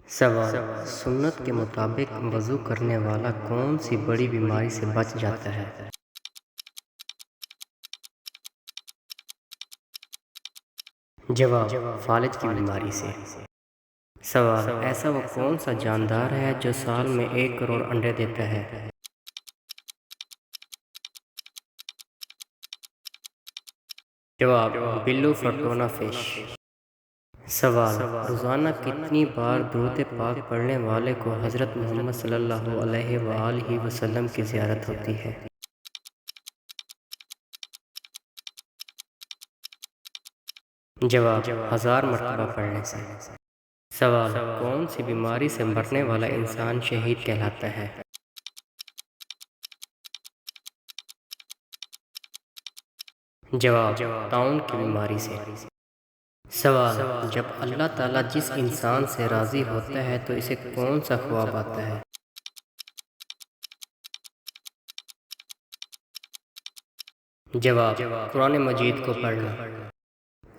سوال: سنت کے مطابق وضو کرنے والا کون سی بڑی بیماری سے بچ جاتا ہے؟ جواب: فالج کی بیماری سے۔ سوال: ایسا وہ کون سا جاندار ہے جو سال میں 1 کروڑ انڈے دیتا ہے؟ جواب: بلو فرٹونا فش۔ سوال: روزانہ کتنی بار درود پاک پڑھنے والے کو حضرت محمد صلی اللہ علیہ وآلہ وسلم کی زیارت ہوتی ہے؟ جواب: 1000 مرتبہ پڑھنے سے۔ سوال: کون سی بیماری سے مرنے والا انسان شہید کہلاتا ہے؟ جواب: طاعون کی بیماری سے۔ سوال: جب اللہ تعالیٰ جس انسان سے راضی ہوتا ہے تو اسے کون سا خواب آتا ہے؟ جواب: قرآن مجید کو پڑھنا۔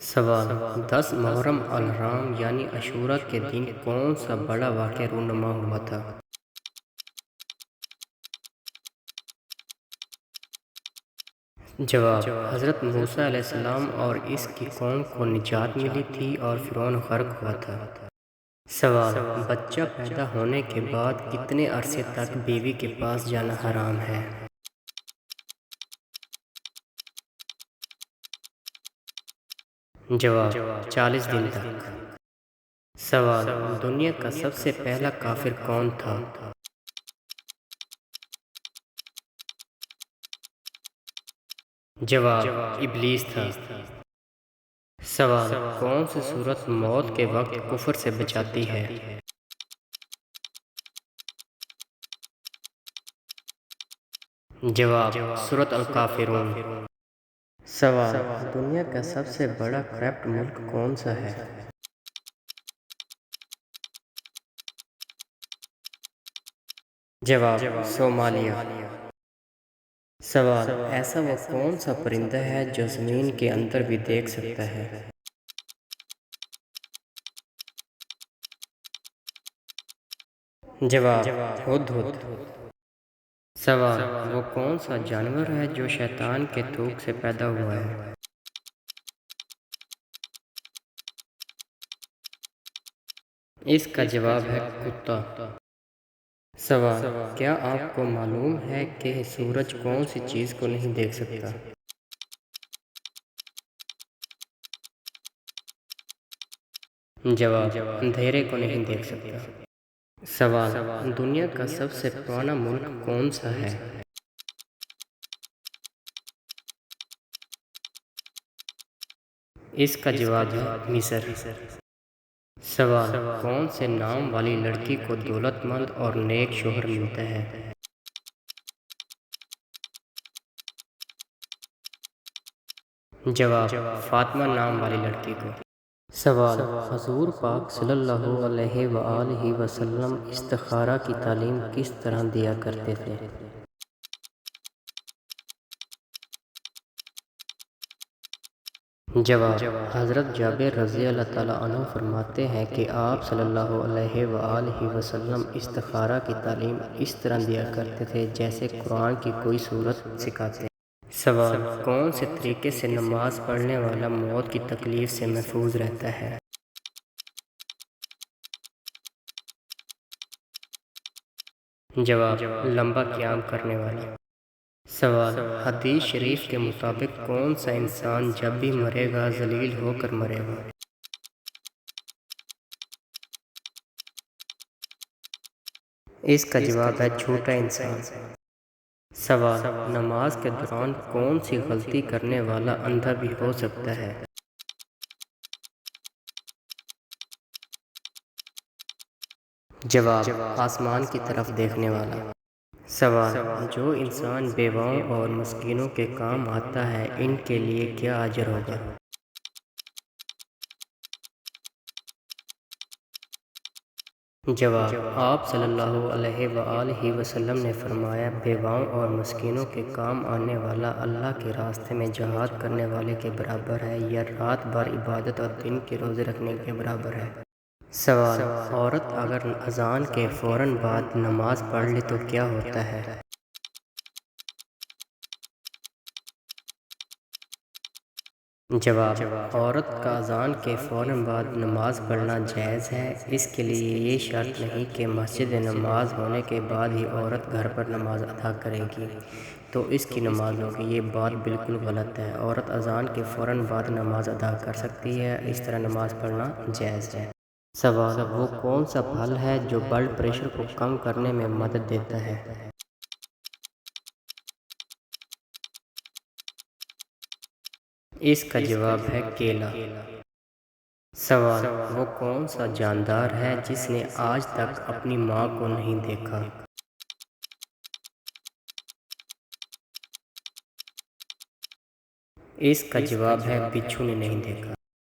سوال: 10 محرم الحرام یعنی عاشوراء کے دن کون سا بڑا واقعہ رونما ہوا تھا؟ جواب: حضرت موسیٰ علیہ السلام اور اس کی قوم کو نجات ملی تھی اور فرعون غرق ہوا تھا۔ سوال: بچہ پیدا ہونے کے بعد کتنے عرصے تک بیوی کے پاس جانا حرام ہے؟ جواب: 40 دن تک۔ سوال: دنیا کا سب سے پہلا کافر کون تھا؟ جواب: ابلیس تھا۔ سوال: کون سی صورت موت کے وقت کفر سے بچاتی ہے؟ جواب: سورۃ الکافرون۔ سوال: دنیا کا سب سے بڑا کرپٹ ملک کون سا ہے؟ جواب: صومالیہ۔ سوال: ایسا وہ کون سا پرندہ ہے جو زمین کے اندر بھی دیکھ سکتا ہے؟ جواب: ہدہد۔ سوال: وہ کون سا جانور ہے جو شیطان کے تھوک سے پیدا ہوا ہے؟ اس کا جواب ہے کتا۔ سوال: کیا آپ کو معلوم ہے کہ سورج کون سی چیز کو نہیں دیکھ سکتا؟ جواب: اندھیرے کو نہیں دیکھ سکتا۔ سوال: دنیا کا سب سے پرانا ملک کون سا ہے؟ اس کا جواب ہے مصر۔ سوال: کون سے نام والی لڑکی کو دولت مند اور نیک شوہر ملتا ہے؟ جواب: فاطمہ نام والی لڑکی کو۔ سوال: حضور پاک صلی اللہ علیہ وآلہ وسلم استخارہ کی تعلیم کس طرح دیا کرتے تھے؟ جواب: حضرت جابر رضی اللہ تعالیٰ عنہ فرماتے ہیں کہ آپ صلی اللہ علیہ وآلہ وسلم استخارہ کی تعلیم اس طرح دیا کرتے تھے جیسے قرآن کی کوئی سورت سکھاتے۔ سوال: کون سے طریقے سے نماز پڑھنے والا موت کی تکلیف سے محفوظ رہتا ہے؟ جواب: لمبا قیام کرنے والا۔ سوال: حدیث شریف کے مطابق کون سا انسان جب بھی مرے گا ذلیل ہو کر مرے گا؟ اس کا جواب ہے جھوٹا انسان۔ سوال: نماز کے دوران کون سی غلطی کرنے والا اندھا بھی ہو سکتا ہے؟ جواب: آسمان کی طرف دیکھنے والا۔ سوال: جو انسان بیواؤں اور مسکینوں کے کام آتا ہے ان کے لیے کیا اجر ہوگا؟ جواب: آپ صلی اللہ علیہ وآلہ وسلم نے فرمایا بیواؤں اور مسکینوں کے کام آنے والا اللہ کے راستے میں جہاد کرنے والے کے برابر ہے یا رات بھر عبادت اور دن کے روزے رکھنے کے برابر ہے۔ سوال: عورت اگر اذان کے فوراً بعد نماز پڑھ لے تو کیا ہوتا ہے؟ جواب: عورت کا اذان کے فوراً بعد نماز پڑھنا جائز ہے۔ اس کے لیے یہ شرط نہیں کہ مسجد نماز ہونے کے بعد ہی عورت گھر پر نماز ادا کرے گی تو اس کی نماز ہوگی۔ یہ بات بالکل غلط ہے۔ عورت اذان کے فوراً بعد نماز ادا کر سکتی ہے، اس طرح نماز پڑھنا جائز ہے۔ سوال: وہ کون سا پھل ہے جو بلڈ پریشر کو کم کرنے میں مدد دیتا ہے؟ اس کا جواب ہے کیلا۔ سوال: وہ کون سا جاندار ہے جس نے آج تک اپنی ماں کو نہیں دیکھا؟ اس کا جواب ہے بچھو نے نہیں دیکھا۔